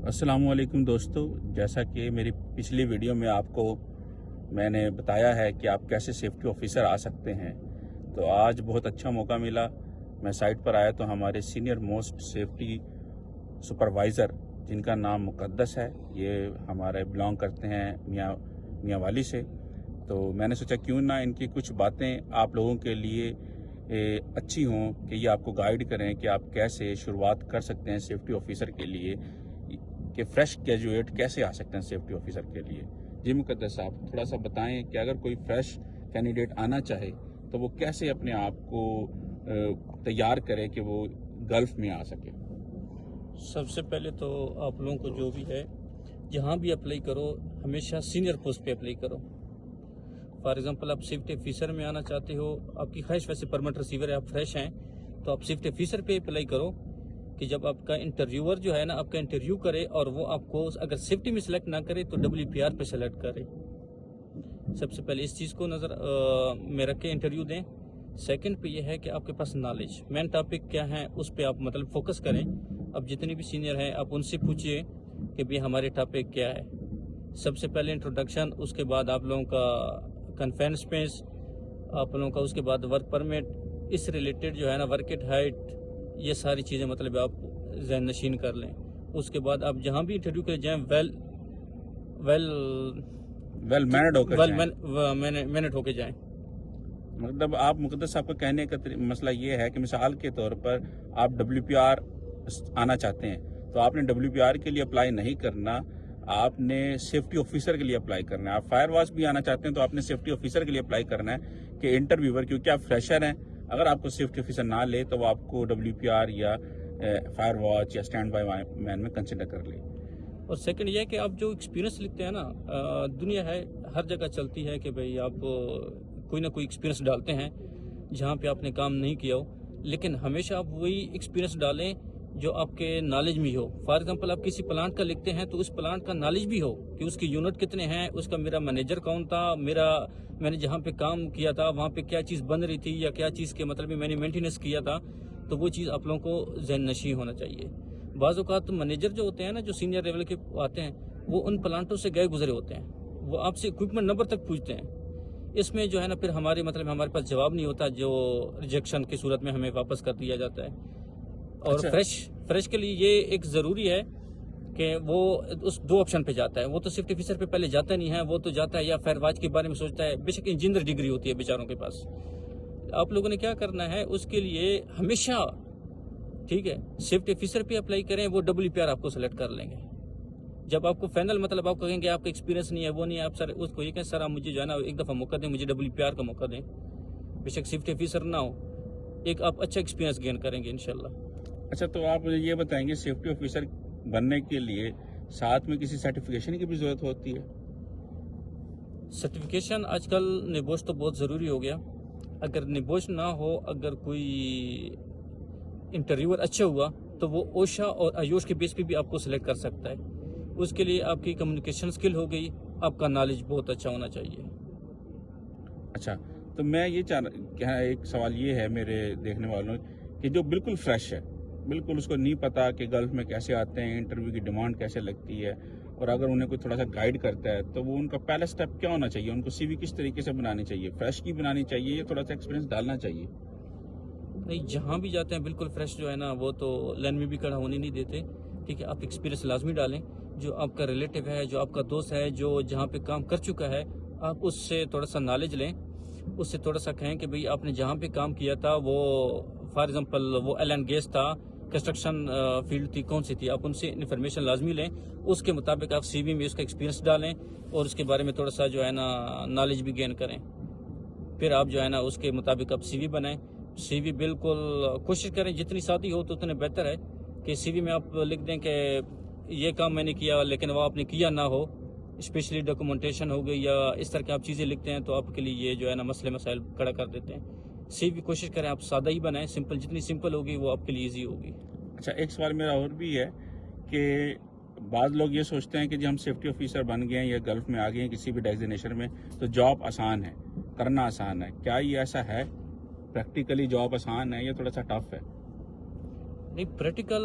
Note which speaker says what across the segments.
Speaker 1: अस्सलाम वालेकुम दोस्तों, जैसा कि मेरी पिछली वीडियो में आपको मैंने बताया है कि आप कैसे सेफ्टी ऑफिसर आ सकते हैं, तो आज बहुत अच्छा मौका मिला। मैं साइट पर आया तो हमारे सीनियर मोस्ट सेफ्टी सुपरवाइज़र, जिनका नाम मुक़द्दस है, ये हमारे बिलोंग करते हैं मियाँ वाली से। तो मैंने सोचा क्यों ना इनकी कुछ बातें आप लोगों के लिए अच्छी हों कि ये आपको गाइड करें कि आप कैसे शुरुआत कर सकते हैं सेफ्टी ऑफिसर के लिए, कि फ्रेश ग्रेजुएट कैसे आ सकते हैं सेफ्टी ऑफिसर के लिए। जी मुक़द्दस साहब, थोड़ा सा बताएं कि अगर कोई फ्रेश कैंडिडेट आना चाहे तो वो कैसे अपने आप को तैयार करे कि वो गल्फ में आ सके।
Speaker 2: सबसे पहले तो आप लोगों को जो भी है, जहाँ भी अप्लाई करो हमेशा सीनियर पोस्ट पे अप्लाई करो। फॉर एग्जांपल आप सेफ्टी ऑफिसर में आना चाहते हो, आपकी ख्वाहिश वैसे परमानेंट रिसीवर है, आप फ्रेश हैं, तो आप सेफ्टी ऑफिसर पे अप्लाई करो कि जब आपका इंटरव्यूअर जो है ना आपका इंटरव्यू करे और वो आपको अगर सेफ्टी में सेलेक्ट ना करे तो WPR पे सेलेक्ट करे। सबसे पहले इस चीज़ को नज़र में रख के इंटरव्यू दें। सेकंड पे ये है कि आपके पास नॉलेज, मेन टॉपिक क्या है उस पे आप मतलब फोकस करें। अब जितने भी सीनियर हैं आप उनसे पूछिए कि भाई हमारे टॉपिक क्या है। सबसे पहले इंट्रोडक्शन, उसके बाद आप लोगों का कन्फेंस स्पेस, आप लोगों का उसके बाद वर्क परमिट, इस रिलेटेड जो है ना वर्क एट हाइट, ये सारी चीज़ें मतलब आप ज़हन नशीन कर लें। उसके बाद आप जहाँ भी इंटरव्यू के जाएँ
Speaker 1: वेल मैनर्ड होकर
Speaker 2: मैनेट होके जाएँ।
Speaker 1: मतलब आप मुक़द्दस साहब का कहने का मसला ये है कि मिसाल के तौर पर आप WPR आना चाहते हैं तो आपने WPR के लिए अप्लाई नहीं करना, आपने सेफ्टी ऑफिसर के लिए अप्लाई करना है। आप फायर वॉच भी आना चाहते हैं तो आपने सेफ्टी ऑफिसर के लिए अप्लाई करना है कि इंटरव्यूअर, क्योंकि आप फ्रेशर हैं, अगर आपको सेफ्टी ऑफिसर ना ले तो वो आपको WPR या फायर वॉच या स्टैंड बाय मैन में कंसिडर कर ले।
Speaker 2: और सेकंड ये है कि आप जो एक्सपीरियंस लिखते हैं ना, दुनिया है हर जगह चलती है कि भाई आप कोई ना कोई एक्सपीरियंस डालते हैं जहाँ पे आपने काम नहीं किया हो, लेकिन हमेशा आप वही एक्सपीरियंस डालें जो आपके नॉलेज में हो। फॉर एग्जांपल आप किसी प्लांट का लिखते हैं तो उस प्लांट का नॉलेज भी हो कि उसके यूनिट कितने हैं, उसका मेरा मैनेजर कौन था, मैंने जहाँ पे काम किया था वहाँ पे क्या चीज़ बन रही थी या क्या चीज़ के मतलब मैंने मेंटेनेंस किया था, तो वो चीज़ आप लोगों को ज़हन नशी होना चाहिए। बाज़ औक़ात तो मैनेजर जो होते हैं ना, जो सीनियर लेवल के आते हैं, वो उन प्लांटों से गए गुजरे होते हैं, वो आपसे इक्विपमेंट नंबर तक पूछते हैं। इसमें जो है ना फिर हमारे हमारे पास जवाब नहीं होता, जो रिजेक्शन की सूरत में हमें वापस कर दिया जाता है। और
Speaker 1: अच्छा।
Speaker 2: फ्रेश के लिए ये एक ज़रूरी है कि वो उस दो ऑप्शन पे जाता है। वो तो सेफ्टी ऑफिसर पे पहले जाता नहीं है, वो तो जाता है या फायर वॉच के बारे में सोचता है, बेशक इंजीनियर डिग्री होती है बेचारों के पास। आप लोगों ने क्या करना है उसके लिए, हमेशा ठीक है सेफ्टी ऑफिसर पे अप्लाई करें, वो WPR आपको सेलेक्ट कर लेंगे। जब आपको फाइनल मतलब आप कहेंगे आपका एक्सपीरियंस नहीं है, वो नहीं है, आप सर उसको ये कहें सर आप मुझे जो है ना एक दफ़ा मौका दें, मुझे WPR का मौका दें, बेशक सेफ्टी ऑफिसर ना हो, एक आप अच्छा एक्सपीरियंस गेन करेंगे इंशाल्लाह।
Speaker 1: अच्छा, तो आप मुझे ये बताएंगे सेफ्टी ऑफिसर बनने के लिए साथ में किसी सर्टिफिकेशन की भी ज़रूरत होती है?
Speaker 2: सर्टिफिकेशन आजकल निबोश तो बहुत ज़रूरी हो गया। अगर निबोश ना हो, अगर कोई इंटरव्यूअर अच्छा हुआ तो वो ओशा और आयोश के बेस पे भी आपको सिलेक्ट कर सकता है। उसके लिए आपकी कम्युनिकेशन स्किल हो गई, आपका नॉलेज बहुत अच्छा होना चाहिए।
Speaker 1: अच्छा, तो मैं ये क्या एक सवाल ये है मेरे देखने वालों कि जो बिल्कुल फ्रेश है, बिल्कुल उसको नहीं पता कि गल्फ में कैसे आते हैं, इंटरव्यू की डिमांड कैसे लगती है, और अगर उन्हें कोई थोड़ा सा गाइड करता है तो वो उनका पहला स्टेप क्या होना चाहिए? उनको CV किस तरीके से बनानी चाहिए? फ्रेश की बनानी चाहिए या थोड़ा सा एक्सपीरियंस डालना चाहिए?
Speaker 2: नहीं, जहाँ भी जाते हैं बिल्कुल फ्रेश जो है ना, वो तो लाइन में भी खड़ा होने नहीं देते। ठीक है, आप एक्सपीरियंस लाजमी डालें। जो आपका रिलेटिव है, जो आपका दोस्त है, जो जहाँ पे काम कर चुका है, आप उससे थोड़ा सा नॉलेज लें, उससे थोड़ा सा कहें कि भाई आपने जहाँ पे काम किया था वो फॉर एग्जांपल वो ऑयल एंड गैस था, कंस्ट्रक्शन फील्ड थी, कौन सी थी, आप उनसे इन्फॉर्मेशन लाजमी लें। उसके मुताबिक आप CV में उसका एक्सपीरियंस डालें और उसके बारे में थोड़ा सा जो है ना नॉलेज भी गेन करें। फिर आप जो है ना उसके मुताबिक आप CV बनाएं। CV बिल्कुल कोशिश करें जितनी सादी हो तो उतने बेहतर है कि CV में आप लिख दें कि ये काम मैंने किया लेकिन वो आपने किया ना हो, स्पेशली डॉक्यूमेंटेशन हो गई या इस तरह की आप चीज़ें लिखते हैं तो आपके लिए ये जो है ना मसले मसाइल खड़ा कर देते हैं। CV कोशिश करें आप सादा ही बनाएं, सिंपल, जितनी सिंपल होगी वो आपके लिए ईजी होगी।
Speaker 1: अच्छा, एक सवाल मेरा और भी है कि बाद लोग ये सोचते हैं कि जब हम सेफ्टी ऑफिसर बन गए हैं या गल्फ में आ गए हैं किसी भी डेजिग्नेशन में तो जॉब आसान है, करना आसान है। क्या ये ऐसा है? प्रैक्टिकली जॉब आसान है या थोड़ा सा टफ है?
Speaker 2: नहीं, प्रैक्टिकल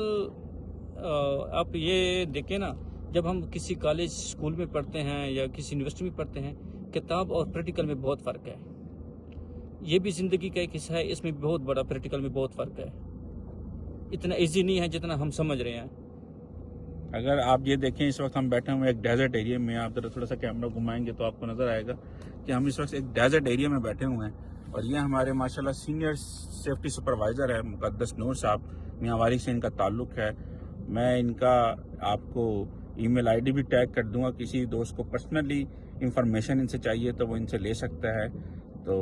Speaker 2: آپ یہ دیکھیں نا، جب ہم کسی کالج اسکول میں پڑھتے ہیں یا کسی یونیورسٹی میں پڑھتے ہیں، کتاب اور پریکٹیکل میں بہت فرق ہے. یہ بھی زندگی کا ایک حصہ ہے، اس میں بہت بڑا پریکٹیکل میں بہت فرق ہے. اتنا ایزی نہیں ہے جتنا ہم سمجھ رہے ہیں.
Speaker 1: اگر آپ یہ دیکھیں اس وقت ہم بیٹھے ہوئے ایک ڈیزرٹ ایریا میں، آپ ذرا تھوڑا سا کیمرہ گھمائیں گے تو آپ کو نظر آئے گا کہ ہم اس وقت ایک ڈیزرٹ ایریا میں بیٹھے ہوئے ہیں، اور یہ ہمارے ماشاءاللہ سینئر سیفٹی سپروائزر ہے مقدس نور صاحب. میاں والی سے ان کا تعلق ہے. میں ان کا آپ کو ای میل آئی ڈی بھی ٹیگ کر دوں گا. کسی دوست کو پرسنلی انفارمیشن ان سے چاہیے تو وہ ان سے لے سکتا ہے. تو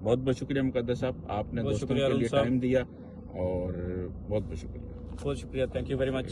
Speaker 1: بہت بہت شکریہ مقدس صاحب، آپ نے
Speaker 2: بہت
Speaker 1: دوستوں
Speaker 2: شکریہ
Speaker 1: کے
Speaker 2: ارون
Speaker 1: لیے
Speaker 2: صاحب.
Speaker 1: ٹائم دیا، اور بہت بہت شکریہ.
Speaker 2: بہت شکریہ، تھینک یو ویری مچ.